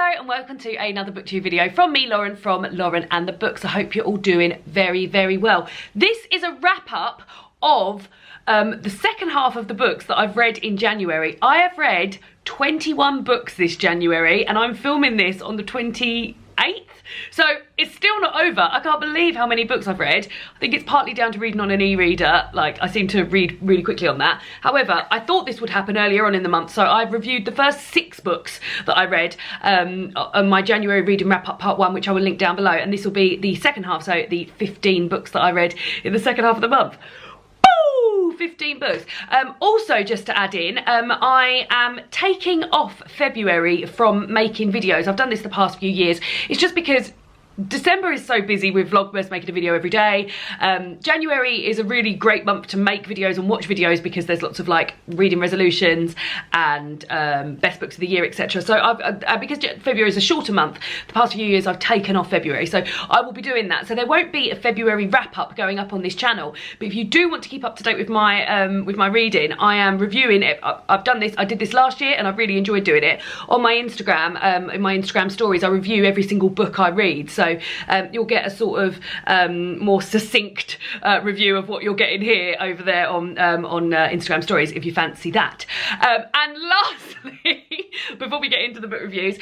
Hello and welcome to another booktube video from me, Lauren, from Lauren and the Books. I hope you're all doing very, very well. This is a wrap up of the second half of the books that I've read in January. I have read 21 books this January and I'm filming this on the 28th. So it's still not over. I can't believe how many books I've read. I think it's partly down to reading on an e-reader. Like, I seem to read really quickly on that. However, I thought this would happen earlier on in the month, so I've reviewed the first 6 books that I read on my January reading wrap up part 1, which I will link down below, and this will be the second half, so the 15 books that I read in the second half of the month. 15 books. Also, just to add in, I am taking off February from making videos. I've done this the past few years. It's just because December is so busy with Vlogmas, making a video every day. January is a really great month to make videos and watch videos because there's lots of like reading resolutions and best books of the year, etc. So because February is a shorter month, the past few years I've taken off February, so I will be doing that. So there won't be a February wrap up going up on this channel, but if you do want to keep up to date with my reading, I am reviewing it. I've done this, I did this last year and I've really enjoyed doing it. On my Instagram, in my Instagram stories, I review every single book I read. So you'll get a sort of more succinct review of what you're getting here over there on Instagram stories if you fancy that. And lastly, before we get into the book reviews,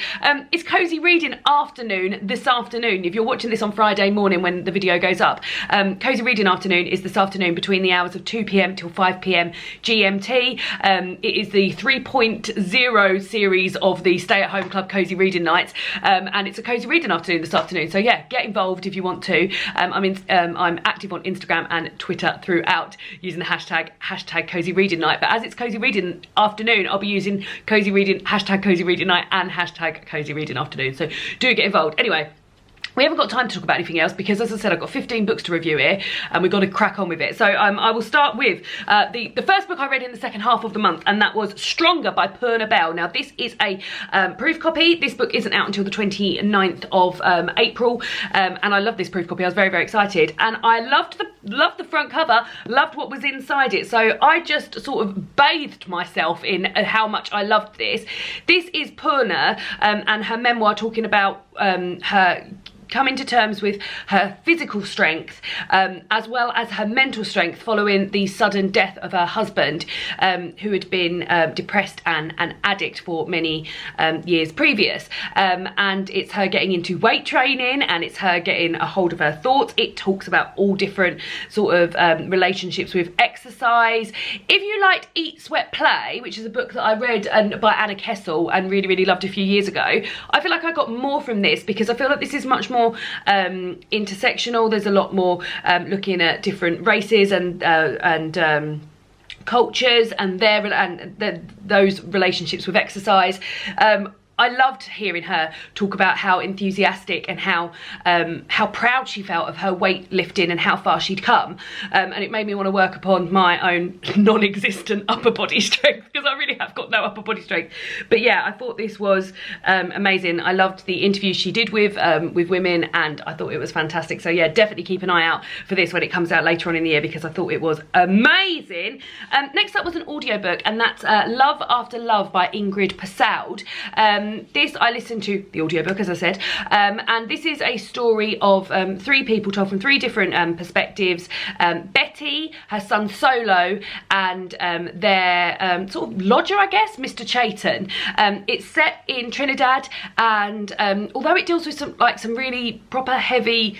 it's Cozy Reading Afternoon this afternoon. If you're watching this on Friday morning when the video goes up, Cozy Reading Afternoon is this afternoon between the hours of 2 PM till 5 PM GMT. It is the 3.0 series of the Stay at Home Club Cozy Reading Nights, and it's a Cozy Reading Afternoon this afternoon. So yeah, get involved if you want to. I'm active on Instagram and Twitter throughout using the hashtag Cozy Reading Night. But as it's Cozy Reading Afternoon, I'll be using Cozy Reading, hashtag Cozy Reading Night and hashtag Cozy Reading Afternoon. So do get involved. Anyway, we haven't got time to talk about anything else because, as I said, I've got 15 books to review here and we've got to crack on with it. So I will start with the first book I read in the second half of the month, and that was Stronger by Purna Bell. Now, this is a proof copy. This book isn't out until the 29th of April, and I love this proof copy. I was very, very excited, and I loved the front cover, loved what was inside it. So I just sort of bathed myself in how much I loved this. This is Purna and her memoir, talking about her coming to terms with her physical strength as well as her mental strength following the sudden death of her husband, who had been depressed and an addict for many years previous. And it's her getting into weight training, and it's her getting a hold of her thoughts. It talks about all different sort of relationships with exercise. If you liked Eat, Sweat, Play, which is a book that I read by Anna Kessel and really, really loved a few years ago, I feel like I got more from this because I feel like this is much more intersectional. There's a lot more looking at different races and cultures and those relationships with exercise. I loved hearing her talk about how enthusiastic and how proud she felt of her weightlifting and how far she'd come, and it made me want to work upon my own non-existent upper body strength, because I really have got no upper body strength. But yeah, I thought this was amazing. I loved the interviews she did with women, and I thought it was fantastic. So yeah, definitely keep an eye out for this when it comes out later on in the year, because I thought it was amazing. Next up was an audiobook, and that's Love After Love by Ingrid Persaud. This I listened to the audiobook, as I said, and this is a story of 3 people told from 3 different perspectives. Betty, her son Solo, and their sort of lodger, I guess, Mr. Chayton. It's set in Trinidad, and although it deals with some really proper heavy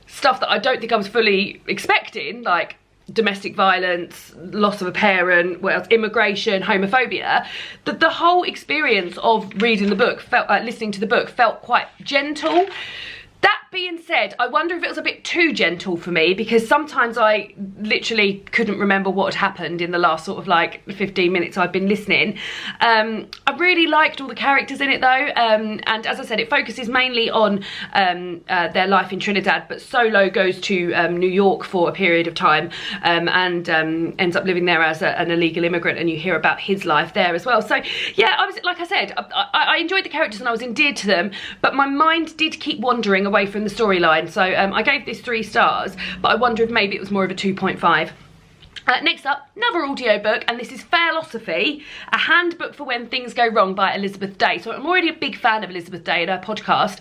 stuff that I don't think I was fully expecting, like domestic violence, loss of a parent, what else, immigration, homophobia, the whole experience of reading the book, listening to the book, felt quite gentle. That being said, I wonder if it was a bit too gentle for me, because sometimes I literally couldn't remember what had happened in the last sort of like 15 minutes I've been listening. I really liked all the characters in it though, and as I said, it focuses mainly on their life in Trinidad, but Solo goes to New York for a period of time and ends up living there as an illegal immigrant, and you hear about his life there as well. So yeah, like I said, I enjoyed the characters and I was endeared to them, but my mind did keep wandering away from the storyline. So I gave this 3 stars, but I wonder if maybe it was more of a 2.5. Next up, another audiobook, and this is Failoshopy, a handbook for when things go wrong by Elizabeth Day. So I'm already a big fan of Elizabeth Day and her podcast,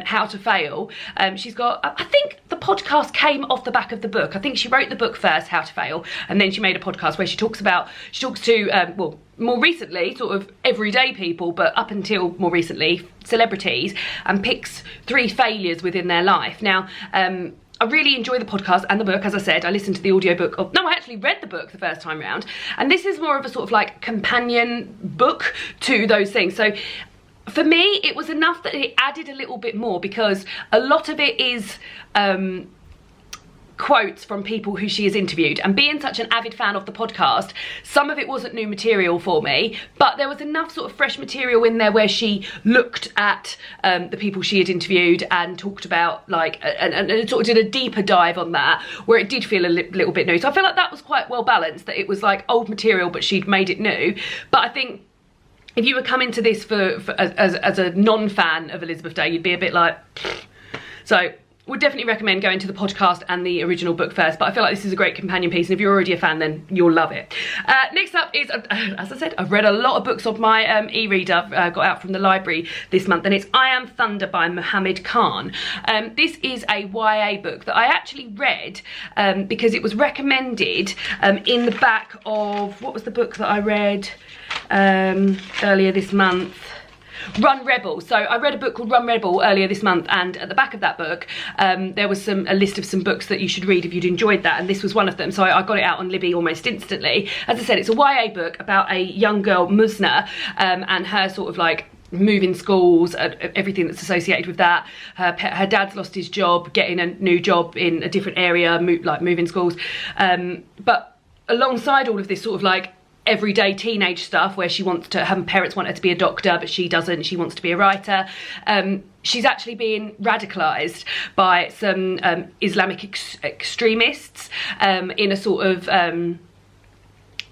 How to Fail. She's got, I think the podcast came off the back of the book. I think she wrote the book first, How to Fail, and then she made a podcast where she talks to, well, more recently, sort of everyday people, but up until more recently, celebrities, and picks 3 failures within their life. Now, I really enjoy the podcast and the book. As I said, I listened to the audiobook. No, I actually read the book the first time round. And this is more of a sort of like companion book to those things. So for me, it was enough that it added a little bit more, because a lot of it is quotes from people who she has interviewed, and being such an avid fan of the podcast, some of it wasn't new material for me, but there was enough sort of fresh material in there where she looked at the people she had interviewed and talked about, like, and sort of did a deeper dive on that, where it did feel a little bit new. So I feel like that was quite well balanced, that it was like old material but she'd made it new. But I think if you were coming to this as a non-fan of Elizabeth Day, you'd be a bit like, so would definitely recommend going to the podcast and the original book first, but I feel like this is a great companion piece, and if you're already a fan, then you'll love it. Next up is, as I said, I've read a lot of books of my e-reader, got out from the library this month, and it's I Am Thunder by Mohammed Khan. This is a YA book that I actually read because it was recommended in the back of, what was the book that I read earlier this month? Run Rebel. So I read a book called Run Rebel earlier this month, and at the back of that book there was a list of some books that you should read if you'd enjoyed that, and this was one of them. So I got it out on Libby almost instantly. As I said, it's a YA book about a young girl, Musna, and her sort of like moving schools, everything that's associated with that. Her dad's lost his job, getting a new job in a different area, like moving schools, but alongside all of this sort of like everyday teenage stuff, where she wants to, her parents want her to be a doctor but she doesn't, she wants to be a writer. She's actually being radicalised by some Islamic extremists in a sort of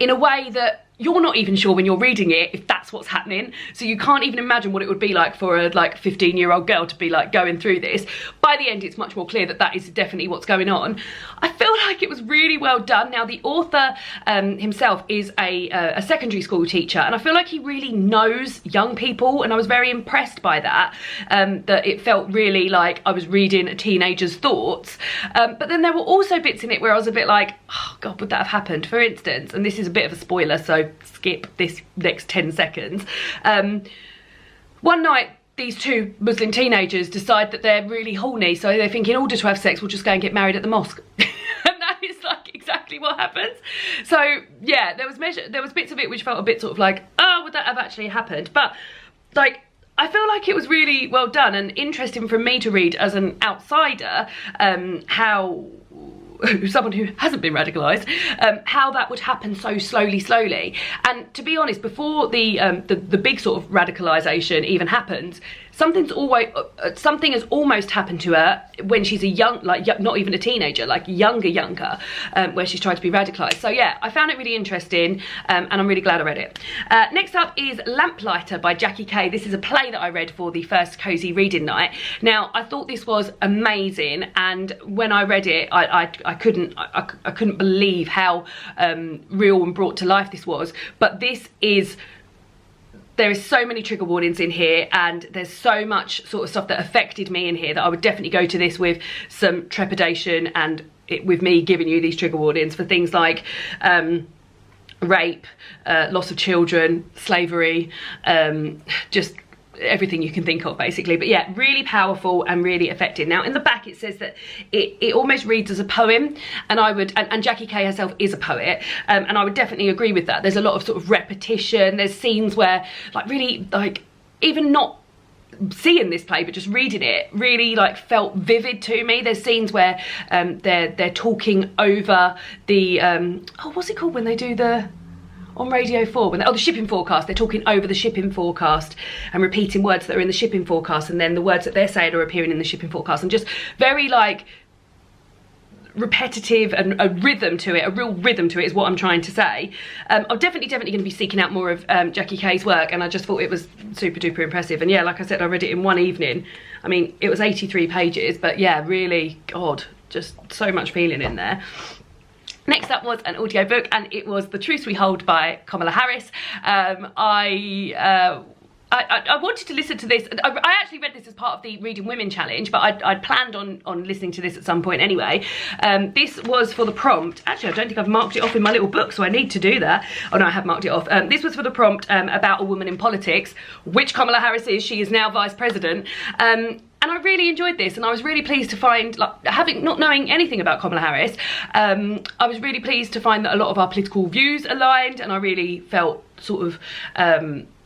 in a way that you're not even sure when you're reading it if that's what's happening. So you can't even imagine what it would be like for a like 15-year-old girl to be like going through this. By the end, it's much more clear that that is definitely what's going on. I feel like it was really well done. Now, the author himself is a secondary school teacher, and I feel like he really knows young people, and I was very impressed by that, that it felt really like I was reading a teenager's thoughts. But then there were also bits in it where I was a bit like, oh God, would that have happened? For instance, and this is a bit of a spoiler, so skip this next 10 seconds. One night, these 2 Muslim teenagers decide that they're really horny, so they think in order to have sex, we'll just go and get married at the mosque. And that is like exactly what happens. So yeah, there was bits of it which felt a bit sort of like, oh, would that have actually happened? But like, I feel like it was really well done and interesting for me to read as an outsider, how someone who hasn't been radicalised, how that would happen so slowly. And to be honest, before the big sort of radicalisation even happens, something has almost happened to her when she's a young, like not even a teenager, like younger, where she's tried to be radicalised. So yeah, I found it really interesting, and I'm really glad I read it. Next up is Lamplighter by Jackie Kay. This is a play that I read for the first Cosy Reading Night. Now, I thought this was amazing, and when I read it, I couldn't believe how real and brought to life this was. But this is, there is so many trigger warnings in here, and there's so much sort of stuff that affected me in here that I would definitely go to this with some trepidation, and with me giving you these trigger warnings for things like rape, loss of children, slavery, just everything you can think of basically. But yeah, really powerful and really effective. Now in the back it says that it almost reads as a poem, and I would, and Jackie Kay herself is a poet, and I would definitely agree with that. There's a lot of sort of repetition. There's scenes where like really, like, even not seeing this play but just reading it really like felt vivid to me. There's scenes where they're talking over the oh, what's it called when they do the on Radio 4, when the shipping forecast, they're talking over the shipping forecast and repeating words that are in the shipping forecast, and then the words that they're saying are appearing in the shipping forecast, and just very like repetitive, and a rhythm to it, a real rhythm to it is what I'm trying to say. I'm definitely going to be seeking out more of Jackie Kay's work, and I just thought it was super duper impressive. And yeah, like I said, I read it in one evening. I mean, it was 83 pages, but yeah, really, God, just so much feeling in there. Next up was an audiobook, and it was The Truth We Hold by Kamala Harris. I wanted to listen to this. I actually read this as part of the Reading Women Challenge, but I'd planned on listening to this at some point anyway. This was for the prompt. Actually, I don't think I've marked it off in my little book, so I need to do that. Oh no, I have marked it off. This was for the prompt about a woman in politics, which Kamala Harris is. She is now Vice President. And I really enjoyed this, and I was really pleased to find, like, not knowing anything about Kamala Harris, I was really pleased to find that a lot of our political views aligned, and I really felt sort of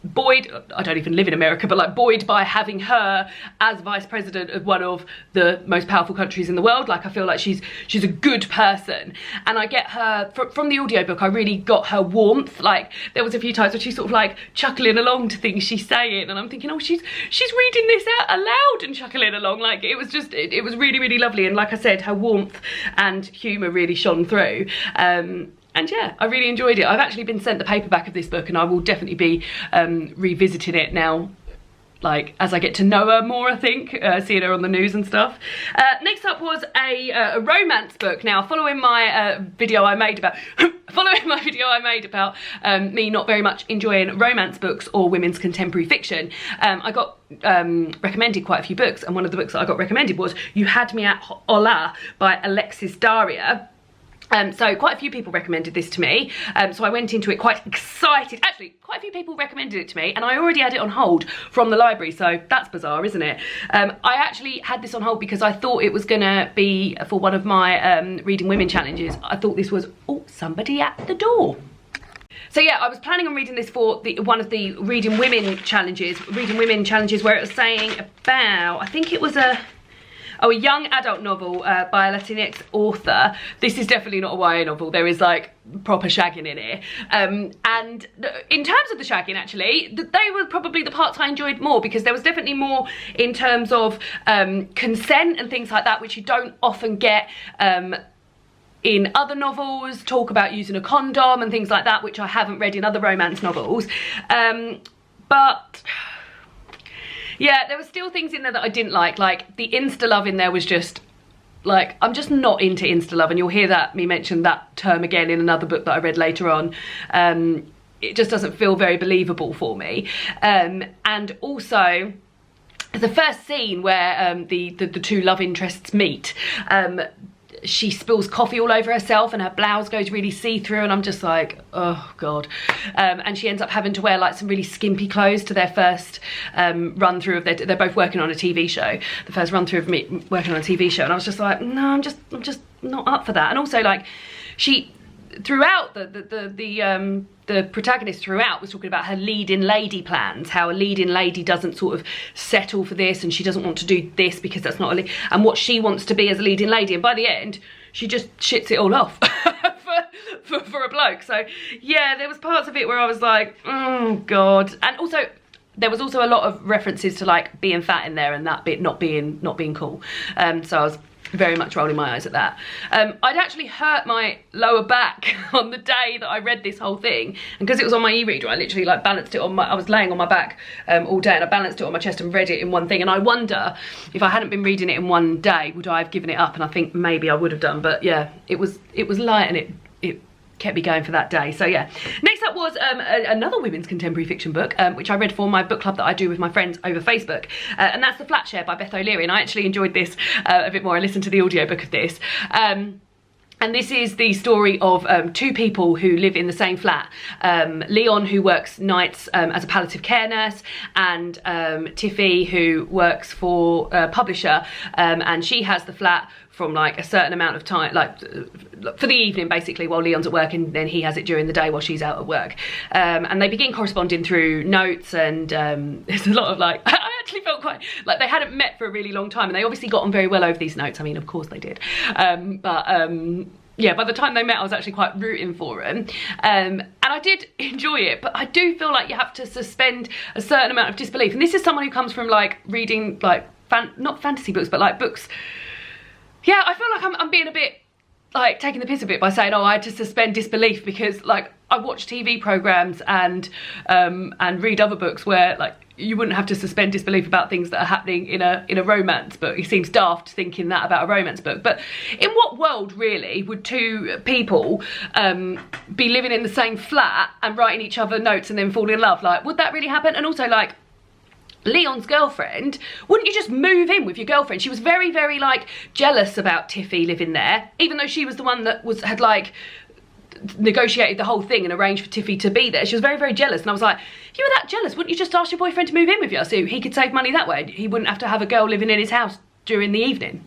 buoyed, I don't even live in America, but like buoyed by having her as Vice President of one of the most powerful countries in the world. Like, I feel like she's a good person, and I get her from the audiobook. I really got her warmth. Like, there was a few times where she's sort of like chuckling along to things she's saying, and I'm thinking, oh, she's reading this out aloud and chuckling along. Like, it was just, it was really, really lovely, and like I said, her warmth and humour really shone through. And yeah, I really enjoyed it. I've actually been sent the paperback of this book, and I will definitely be revisiting it now, like, as I get to know her more, I think, seeing her on the news and stuff. Next up was a romance book. Now, following my video I made about me not very much enjoying romance books or women's contemporary fiction, I got recommended quite a few books, and one of the books that I got recommended was You Had Me at Hola by Alexis Daria. So quite a few people recommended this to me, so I went into it quite excited. Actually, quite a few people recommended it to me, and I already had it on hold from the library, so that's bizarre, isn't it? I actually had this on hold because I thought it was gonna be for one of my Reading Women challenges. I thought this was, oh, somebody at the door. So yeah, I was planning on reading this for one of the Reading Women challenges where it was saying about, I think it was a young adult novel by a Latinx author. This is definitely not a YA novel. There is like proper shagging in here. And in terms of the shagging, actually, they were probably the parts I enjoyed more, because there was definitely more in terms of consent and things like that, which you don't often get in other novels. Talk about using a condom and things like that, which I haven't read in other romance novels. But yeah, there were still things in there that I didn't like the insta-love in there was just, like, I'm just not into insta-love, and you'll hear me mention that term again in another book that I read later on. It just doesn't feel very believable for me. And also, the first scene where the two love interests meet, she spills coffee all over herself and her blouse goes really see-through, and I'm just like, oh god. And she ends up having to wear like some really skimpy clothes to their first run through of they're both working on a TV show, the first run through of me working on a TV show, and I was just like, no, I'm just not up for that. And also, like, she throughout the protagonist throughout was talking about her leading lady plans, how a leading lady doesn't sort of settle for this, and she doesn't want to do this because that's not and what she wants to be as a leading lady, and by the end she just shits it all off for a bloke. So yeah, there was parts of it where I was like, oh god. And also there was also a lot of references to like being fat in there, and that bit not being cool. So I was very much rolling my eyes at that. I'd actually hurt my lower back on the day that I read this whole thing, and because it was on my e-reader, I literally like balanced it on I was laying on my back all day, and I balanced it on my chest and read it in one thing, and I wonder if I hadn't been reading it in one day, would I have given it up? And I think maybe I would have done, but yeah, it was light, and it kept me going for that day. So yeah. Next up was another women's contemporary fiction book, which I read for my book club that I do with my friends over Facebook, and that's The Flat Share by Beth O'Leary, and I actually enjoyed this a bit more. I listened to the audiobook of this. And this is the story of two people who live in the same flat. Leon, who works nights as a palliative care nurse, and Tiffy, who works for a publisher, and she has the flat from like a certain amount of time, like for the evening basically, while Leon's at work, and then he has it during the day while she's out at work. And they begin corresponding through notes, and there's a lot of like, I actually felt quite like they hadn't met for a really long time, and they obviously got on very well over these notes. I mean, of course they did. Yeah, by the time they met, I was actually quite rooting for them. And I did enjoy it, but I do feel like you have to suspend a certain amount of disbelief. And this is someone who comes from like reading like, not fantasy books, but like books. Yeah, I feel like I'm being a bit, like, taking the piss a bit by saying, oh, I had to suspend disbelief because, like, I watch TV programmes and read other books where, like, you wouldn't have to suspend disbelief about things that are happening in a romance book. It seems daft thinking that about a romance book. But in what world, really, would two people be living in the same flat and writing each other notes and then falling in love? Like, would that really happen? And also, like, Leon's girlfriend, wouldn't you just move in with your girlfriend? She was very, very, like, jealous about Tiffy living there, even though she was the one that had like negotiated the whole thing and arranged for Tiffy to be there. She was very, very jealous, and I was like, if you were that jealous, wouldn't you just ask your boyfriend to move in with you so he could save money that way? He wouldn't have to have a girl living in his house during the evening.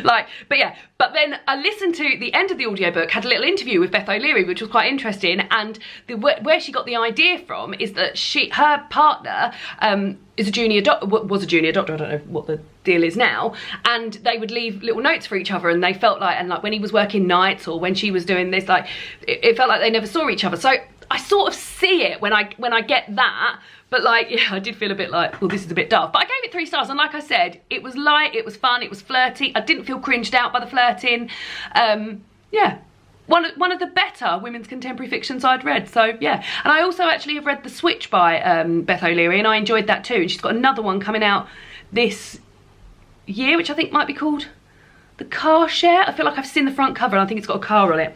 Like, but yeah, but then I listened to the end of the audiobook, had a little interview with Beth O'Leary, which was quite interesting, and where she got the idea from is that her partner was a junior doctor, I don't know what the deal is now, and they would leave little notes for each other, and they felt like, and like when he was working nights or when she was doing this, like it felt like they never saw each other. So I sort of see it when I get that. But like, yeah, I did feel a bit like, well, this is a bit daft. But I gave it 3 stars, and like I said, it was light, it was fun, it was flirty. I didn't feel cringed out by the flirting. Yeah, one of the better women's contemporary fictions I'd read. So yeah, and I also actually have read The Switch by Beth O'Leary, and I enjoyed that too. And she's got another one coming out this year, which I think might be called The Car Share. I feel like I've seen the front cover, and I think it's got a car on it.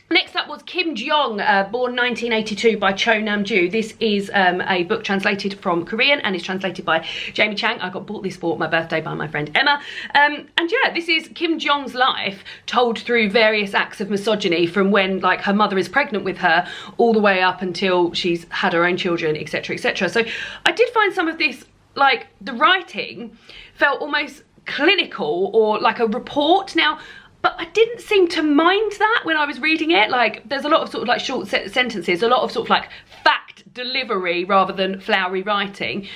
Next up was Kimjong, born 1982 by Cho Nam-ju. This is a book translated from Korean and is translated by Jamie Chang. I got bought this for my birthday by my friend Emma. And yeah, this is Kimjong's life told through various acts of misogyny from when like her mother is pregnant with her all the way up until she's had her own children, etc, etc. So I did find some of this, like the writing felt almost clinical or like a report. Now, but I didn't seem to mind that when I was reading it. Like, there's a lot of sort of like short sentences, a lot of sort of like fact delivery rather than flowery writing,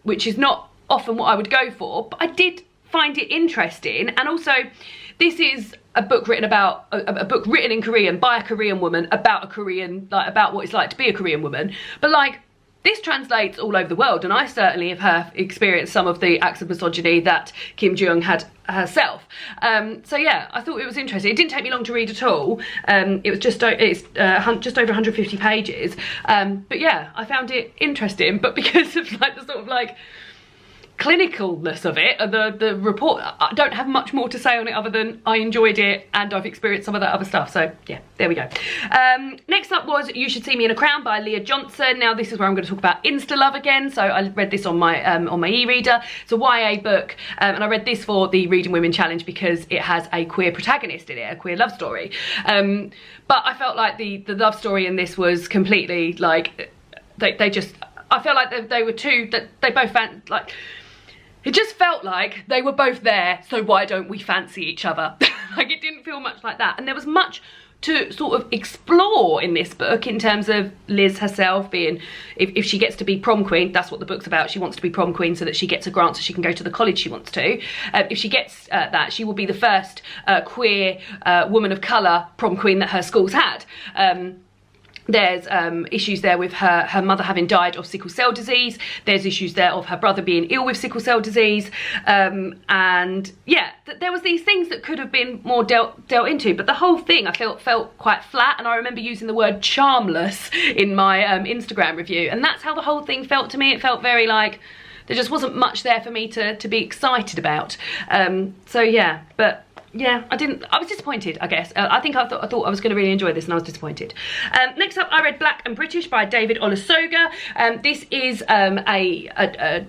which is not often what I would go for. But I did find it interesting, and also this is a book written about a book written in Korean by a Korean woman about a Korean, like about what it's like to be a Korean woman. But like, this translates all over the world, and I certainly have experienced some of the acts of misogyny that Kim Jiyoung had herself. So yeah, I thought it was interesting. It didn't take me long to read at all. It was just over 150 pages. But yeah, I found it interesting. But because of like the sort of like clinicalness of it, the report, I don't have much more to say on it other than I enjoyed it and I've experienced some of that other stuff. So yeah, there we go. Next up was You Should See Me in a Crown by Leah Johnson. Now this is where I'm going to talk about insta love again. So I read this on my e-reader. It's a YA book, and I read this for the Reading Women Challenge because it has a queer protagonist in it, a queer love story. But I felt like the love story in this was completely like, they just, I felt like they were two, that they both found like, it just felt like they were both there, so why don't we fancy each other? Like, it didn't feel much like that. And there was much to sort of explore in this book in terms of Liz herself being, if she gets to be prom queen, that's what the book's about. She wants to be prom queen so that she gets a grant so she can go to the college she wants to. If she gets that, she will be the first queer woman of colour prom queen that her school's had. There's issues there with her mother having died of sickle cell disease. There's issues there of her brother being ill with sickle cell disease. And yeah, there was these things that could have been more dealt into, but the whole thing I felt quite flat. And I remember using the word charmless in my Instagram review, and that's how the whole thing felt to me. It felt very like there just wasn't much there for me to be excited about. So yeah, but yeah, I was disappointed, I guess. I thought I was going to really enjoy this, and I was disappointed. Next up, I read Black and British by David Olusoga. This is a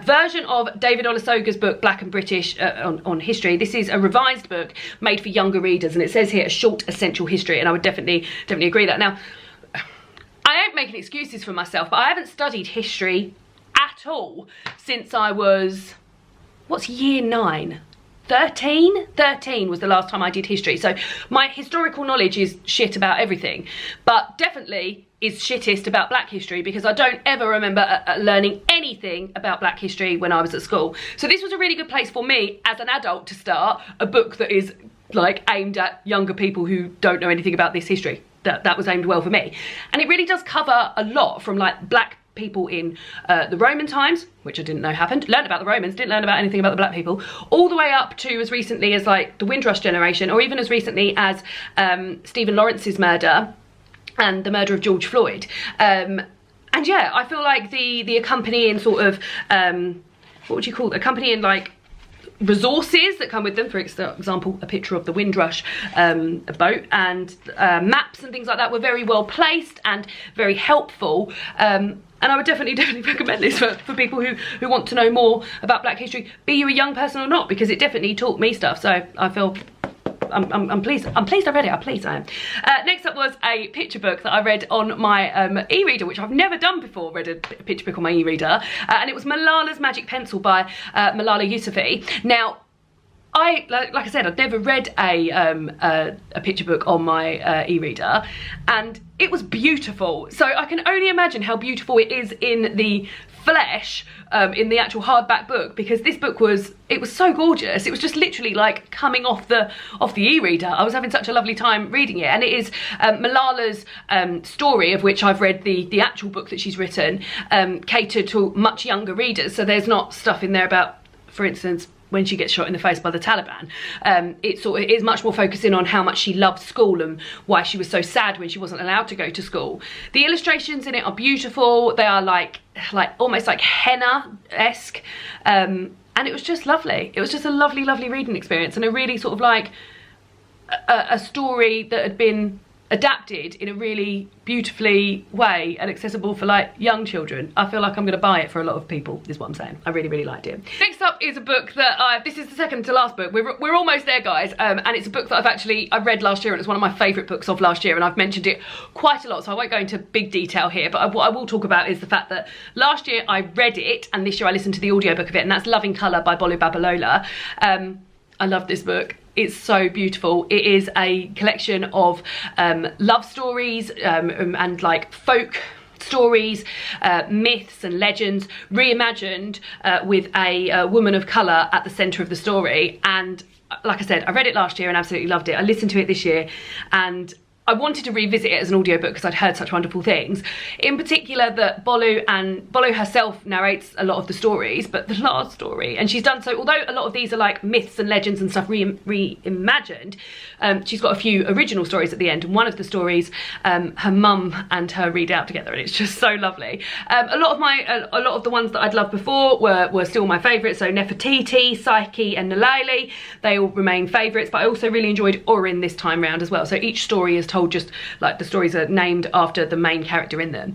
version of David Olusoga's book Black and British on history. This is a revised book made for younger readers, and it says here a short essential history, and I would definitely agree that. Now, I ain't making excuses for myself, but I haven't studied history at all since I was, what's year 9? 13 was the last time I did history. So my historical knowledge is shit about everything, but definitely is shittest about Black history because I don't ever remember learning anything about Black history when I was at school. So this was a really good place for me as an adult to start a book that is like aimed at younger people who don't know anything about this history. That was aimed well for me. And it really does cover a lot, from like Black people in the Roman times, which I didn't know happened, learned about the Romans, didn't learn about anything about the Black people, all the way up to as recently as like the Windrush generation, or even as recently as Stephen Lawrence's murder and the murder of George Floyd. And yeah, I feel like the accompanying sort of, what would you call it? Accompanying like resources that come with them, for example a picture of the Windrush boat, and maps and things like that were very well placed and very helpful, and I would definitely recommend this for people who want to know more about Black history, be you a young person or not, because it definitely taught me stuff. So I feel I'm pleased I read it. I'm pleased I am. Next up was a picture book that I read on my e-reader, which I've never done before, read a picture book on my e-reader, and it was Malala's Magic Pencil by Malala Yousafzai. Now, like I said, I'd never read a picture book on my e-reader, and it was beautiful. So I can only imagine how beautiful it is in the flesh, in the actual hardback book, because this book was so gorgeous. It was just literally like coming off the e-reader. I was having such a lovely time reading it, and it is Malala's story, of which I've read the actual book that she's written, catered to much younger readers. So there's not stuff in there about, for instance, when she gets shot in the face by the Taliban. It is much more focusing on how much she loved school and why she was so sad when she wasn't allowed to go to school. The illustrations in it are beautiful. They are like almost like henna-esque, and it was just lovely. It was just a lovely, lovely reading experience, and a really sort of like a story that had been adapted in a really beautifully way and accessible for like young children. I feel like I'm going to buy it for a lot of people, is what I'm saying. I really, really liked it. Next up is a book that this is the second to last book. We're almost there, guys, and it's a book that I read last year, and it's one of my favourite books of last year, and I've mentioned it quite a lot, so I won't go into big detail here, but what I will talk about is the fact that last year I read it, and this year I listened to the audiobook of it, and that's Love in Colour by Bolu Babalola. I love this book. It's so beautiful. It is a collection of love stories and like folk stories, myths and legends, reimagined with a woman of colour at the centre of the story. And like I said, I read it last year and absolutely loved it. I listened to it this year, and I wanted to revisit it as an audiobook because I'd heard such wonderful things. In particular, that Bolu herself narrates a lot of the stories, but the last story, and she's done so, although a lot of these are like myths and legends and stuff reimagined, she's got a few original stories at the end, and one of the stories, her mum and her read out together, and it's just so lovely. A lot of the ones that I'd loved before were still my favourites, so Nefertiti, Psyche and Nalali, they all remain favourites, but I also really enjoyed Orin this time round as well. So each story is told just like the stories are named after the main character in them.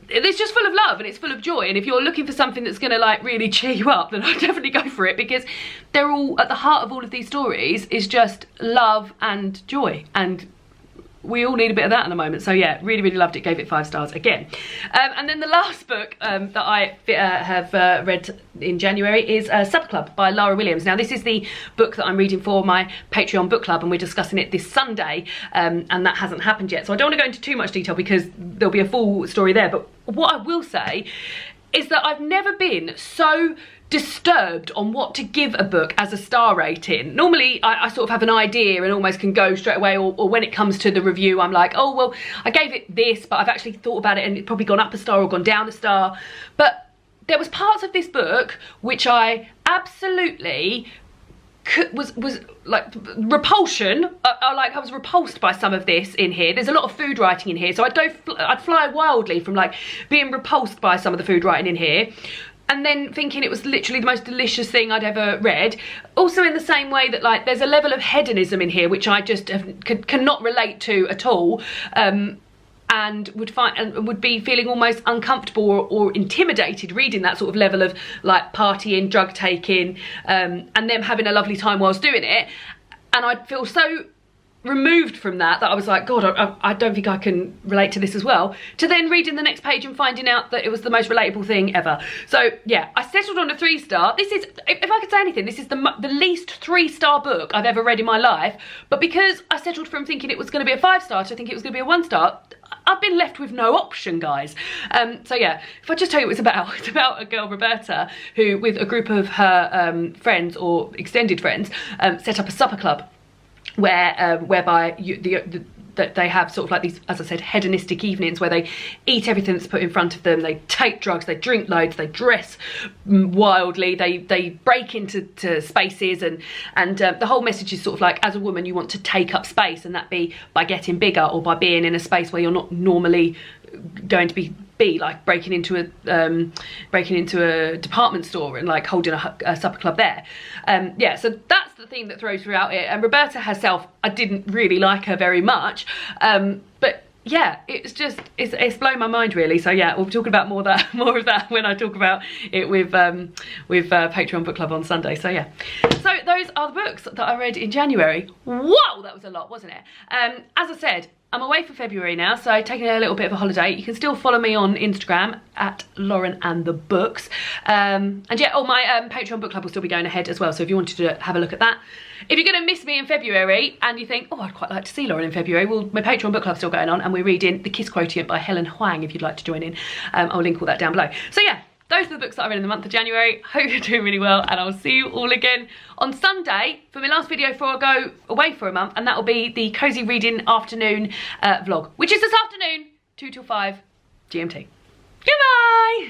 It's just full of love and it's full of joy, and if you're looking for something that's gonna like really cheer you up, then I'd definitely go for it, because they're all at the heart of all of these stories is just love and joy, and we all need a bit of that in the moment. So yeah, really, really loved it, gave it 5 stars again. And then the last book that I have read in January is Supper Club by Lara Williams. Now this is the book that I'm reading for my Patreon book club, and we're discussing it this Sunday, and that hasn't happened yet. So I don't want to go into too much detail because there'll be a full story there, but what I will say is that I've never been so disturbed on what to give a book as a star rating. Normally I sort of have an idea and almost can go straight away, or when it comes to the review I'm like, oh well, I gave it this, but I've actually thought about it and it's probably gone up a star or gone down a star. But there was parts of this book which I absolutely was like repulsion. I was repulsed by some of this in here. There's a lot of food writing in here, so I'd fly wildly from like being repulsed by some of the food writing in here, and then thinking it was literally the most delicious thing I'd ever read. Also in the same way that like there's a level of hedonism in here which I just cannot relate to at all, and would be feeling almost uncomfortable or intimidated reading that sort of level of like partying, drug taking, and them having a lovely time whilst doing it. And I'd feel so removed from that I was like, God, I don't think I can relate to this as well, to then reading the next page and finding out that it was the most relatable thing ever. So yeah, I settled on a 3-star. This is, if I could say anything, this is the least 3-star book I've ever read in my life, but because I settled from thinking it was going to be a 5-star to think it was going to be a 1-star, I've been left with no option, guys. So yeah, if I just tell you what it's about a girl, Roberta, who with a group of her friends or extended friends set up a supper club whereby they have sort of like these, as I said, hedonistic evenings where they eat everything that's put in front of them, they take drugs, they drink loads, they dress wildly, they break into spaces, and the whole message is sort of like, as a woman you want to take up space, and that be by getting bigger or by being in a space where you're not normally going to be be, like breaking into a department store and like holding a supper club there. Yeah, so that's the theme that throws throughout it. And Roberta herself, I didn't really like her very much, but yeah, it's blown my mind really. So yeah, we'll be talking about more of that when I talk about it with Patreon Book Club on Sunday. So yeah, so those are the books that I read in January. Whoa, that was a lot, wasn't it? As I said, I'm away for February now, so taking a little bit of a holiday. You can still follow me on Instagram at Lauren and the Books. And yeah, my Patreon book club will still be going ahead as well, so if you wanted to have a look at that. If you're going to miss me in February and you think, oh, I'd quite like to see Lauren in February, well, my Patreon book club's still going on and we're reading The Kiss Quotient by Helen Huang if you'd like to join in. I'll link all that down below. So yeah, those are the books that I read in the month of January. Hope you're doing really well, and I'll see you all again on Sunday for my last video before I go away for a month, and that will be the Cozy Reading Afternoon vlog, which is this afternoon, 2 till 5 GMT. Goodbye!